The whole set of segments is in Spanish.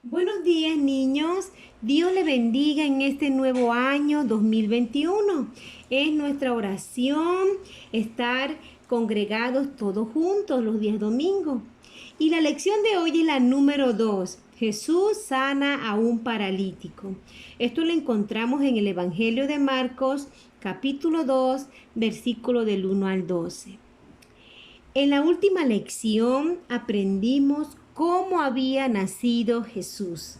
Buenos días, niños. Dios le bendiga en este nuevo año 2021. Es nuestra oración estar congregados todos juntos los días domingos. Y la lección de hoy es la número 2. Jesús sana a un paralítico. Esto lo encontramos en el Evangelio de Marcos, capítulo 2, versículo del 1 al 12. En la última lección aprendimos cómo había nacido Jesús.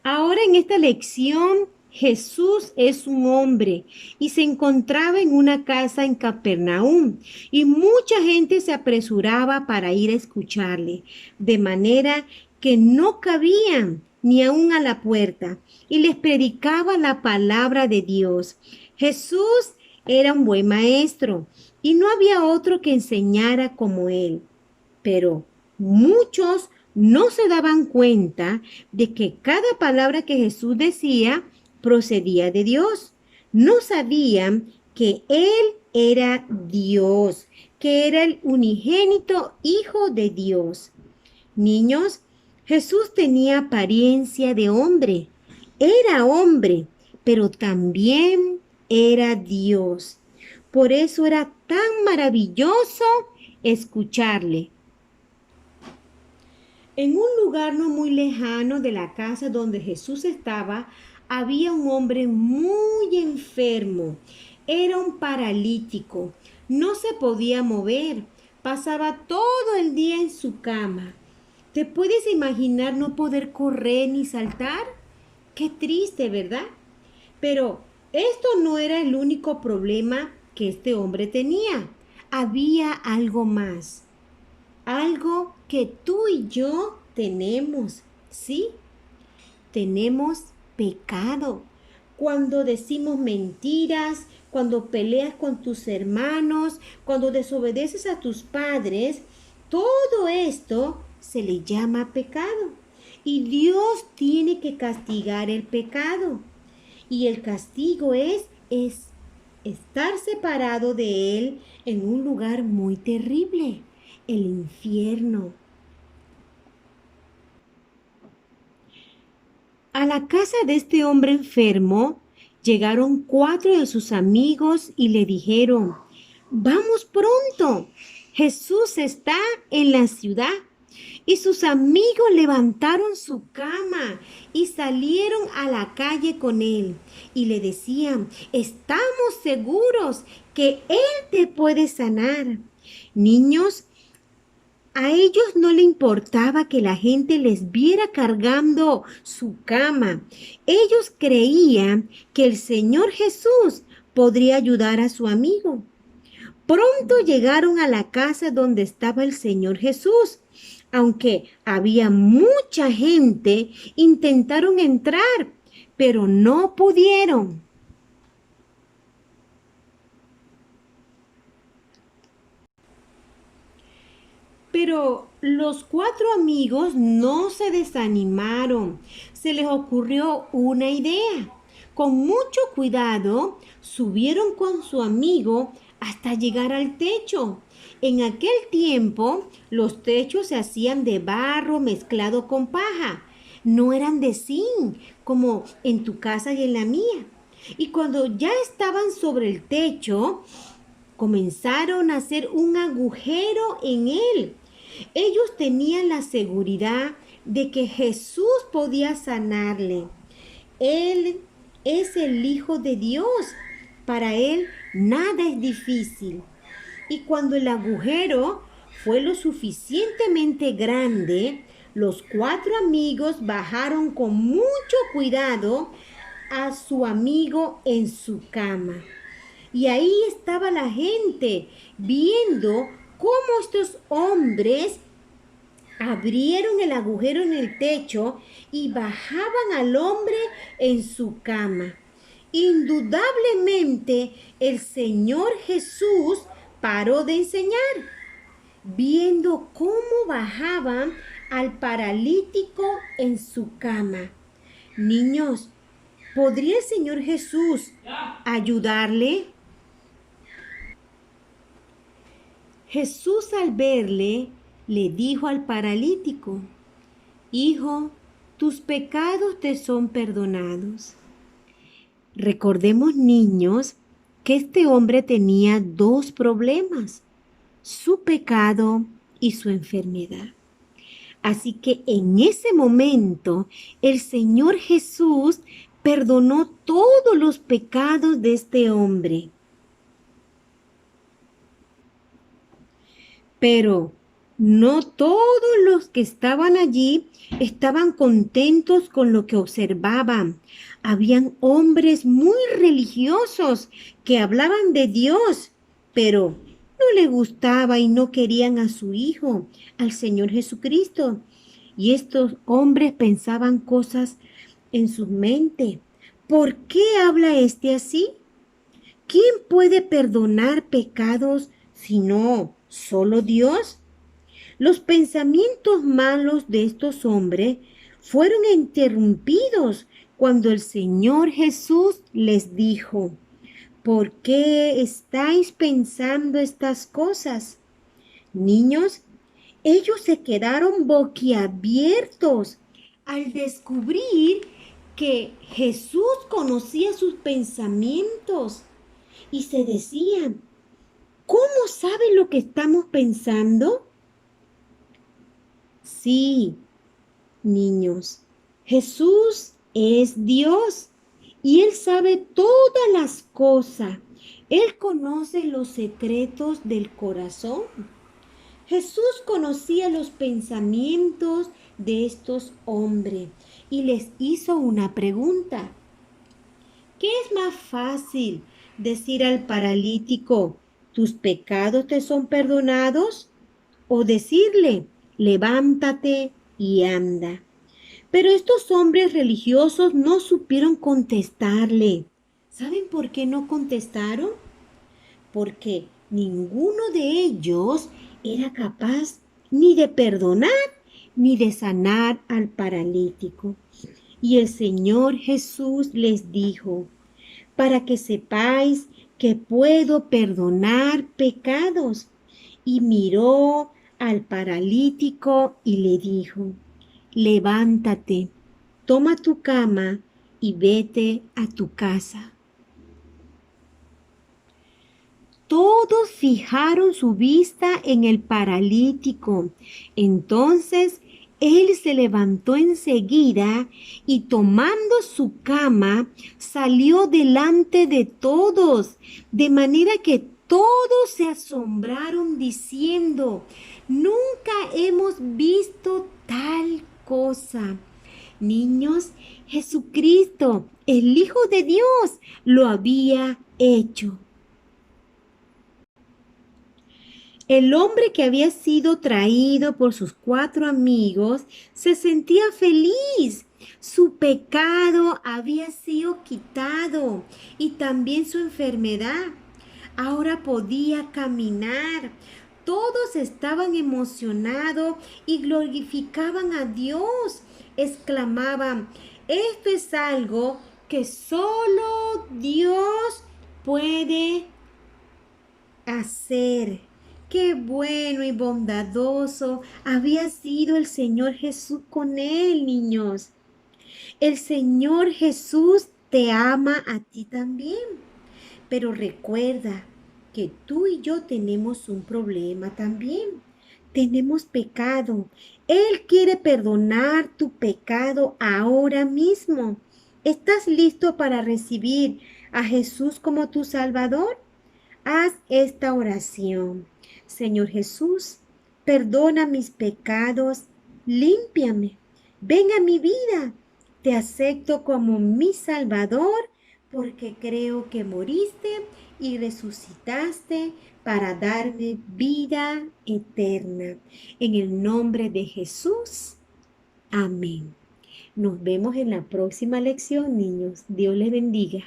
Ahora en esta lección, Jesús es un hombre y se encontraba en una casa en Capernaum y mucha gente se apresuraba para ir a escucharle, de manera que no cabían ni aún a la puerta y les predicaba la palabra de Dios. Jesús era un buen maestro y no había otro que enseñara como él, pero muchos no se daban cuenta de que cada palabra que Jesús decía procedía de Dios. No sabían que Él era Dios, que era el unigénito Hijo de Dios. Niños, Jesús tenía apariencia de hombre. Era hombre, pero también era Dios. Por eso era tan maravilloso escucharle. En un lugar no muy lejano de la casa donde Jesús estaba, había un hombre muy enfermo. Era un paralítico. No se podía mover. Pasaba todo el día en su cama. ¿Te puedes imaginar no poder correr ni saltar? Qué triste, ¿verdad? Pero esto no era el único problema que este hombre tenía. Había algo más. Algo que tú y yo tenemos, ¿sí? Tenemos pecado. Cuando decimos mentiras, cuando peleas con tus hermanos, cuando desobedeces a tus padres, todo esto se le llama pecado. Y Dios tiene que castigar el pecado. Y el castigo es estar separado de Él en un lugar muy terrible, el infierno. A la casa de este hombre enfermo llegaron 4 de sus amigos y le dijeron, vamos pronto, Jesús está en la ciudad. Y sus amigos levantaron su cama y salieron a la calle con él y le decían, estamos seguros que Él te puede sanar. Niños, a ellos no le importaba que la gente les viera cargando su cama. Ellos creían que el Señor Jesús podría ayudar a su amigo. Pronto llegaron a la casa donde estaba el Señor Jesús. Aunque había mucha gente, intentaron entrar, pero no pudieron. Pero los 4 amigos no se desanimaron. Se les ocurrió una idea. Con mucho cuidado, subieron con su amigo hasta llegar al techo. En aquel tiempo, los techos se hacían de barro mezclado con paja. No eran de zinc, como en tu casa y en la mía. Y cuando ya estaban sobre el techo, comenzaron a hacer un agujero en él. Ellos tenían la seguridad de que Jesús podía sanarle. Él es el Hijo de Dios. Para Él nada es difícil. Y cuando el agujero fue lo suficientemente grande, los 4 amigos bajaron con mucho cuidado a su amigo en su cama. Y ahí estaba la gente viendo cómo estos hombres abrieron el agujero en el techo y bajaban al hombre en su cama. Indudablemente el Señor Jesús paró de enseñar, viendo cómo bajaban al paralítico en su cama. Niños, ¿podría el Señor Jesús ayudarle? Jesús al verle le dijo al paralítico: Hijo, tus pecados te son perdonados. Recordemos, niños, que este hombre tenía dos problemas: su pecado y su enfermedad. Así que en ese momento el Señor Jesús perdonó todos los pecados de este hombre. Pero no todos los que estaban allí estaban contentos con lo que observaban. Habían hombres muy religiosos que hablaban de Dios, pero no le gustaba y no querían a su Hijo, al Señor Jesucristo. Y estos hombres pensaban cosas en su mente. ¿Por qué habla este así? ¿Quién puede perdonar pecados si no solo Dios? Los pensamientos malos de estos hombres fueron interrumpidos cuando el Señor Jesús les dijo: ¿por qué estáis pensando estas cosas? Niños, ellos se quedaron boquiabiertos al descubrir que Jesús conocía sus pensamientos y se decían: ¿cómo sabe lo que estamos pensando? Sí, niños, Jesús es Dios y Él sabe todas las cosas. Él conoce los secretos del corazón. Jesús conocía los pensamientos de estos hombres y les hizo una pregunta. ¿Qué es más fácil decir al paralítico: tus pecados te son perdonados? ¿O decirle: levántate y anda? Pero estos hombres religiosos no supieron contestarle. ¿Saben por qué no contestaron? Porque ninguno de ellos era capaz ni de perdonar ni de sanar al paralítico. Y el Señor Jesús les dijo: para que sepáis que puedo perdonar pecados. Y miró al paralítico y le dijo: levántate, toma tu cama y vete a tu casa. Todos fijaron su vista en el paralítico. Entonces él se levantó enseguida y tomando su cama salió delante de todos, de manera que todos se asombraron diciendo: nunca hemos visto tal cosa. Niños, Jesucristo, el Hijo de Dios, lo había hecho. El hombre que había sido traído por sus 4 amigos se sentía feliz. Su pecado había sido quitado y también su enfermedad. Ahora podía caminar. Todos estaban emocionados y glorificaban a Dios. Exclamaban: esto es algo que solo Dios puede hacer. Qué bueno y bondadoso había sido el Señor Jesús con él, niños. El Señor Jesús te ama a ti también. Pero recuerda que tú y yo tenemos un problema también. Tenemos pecado. Él quiere perdonar tu pecado ahora mismo. ¿Estás listo para recibir a Jesús como tu Salvador? Haz esta oración. Señor Jesús, perdona mis pecados, límpiame. Ven a mi vida. Te acepto como mi Salvador porque creo que moriste y resucitaste para darme vida eterna. En el nombre de Jesús. Amén. Nos vemos en la próxima lección, niños. Dios les bendiga.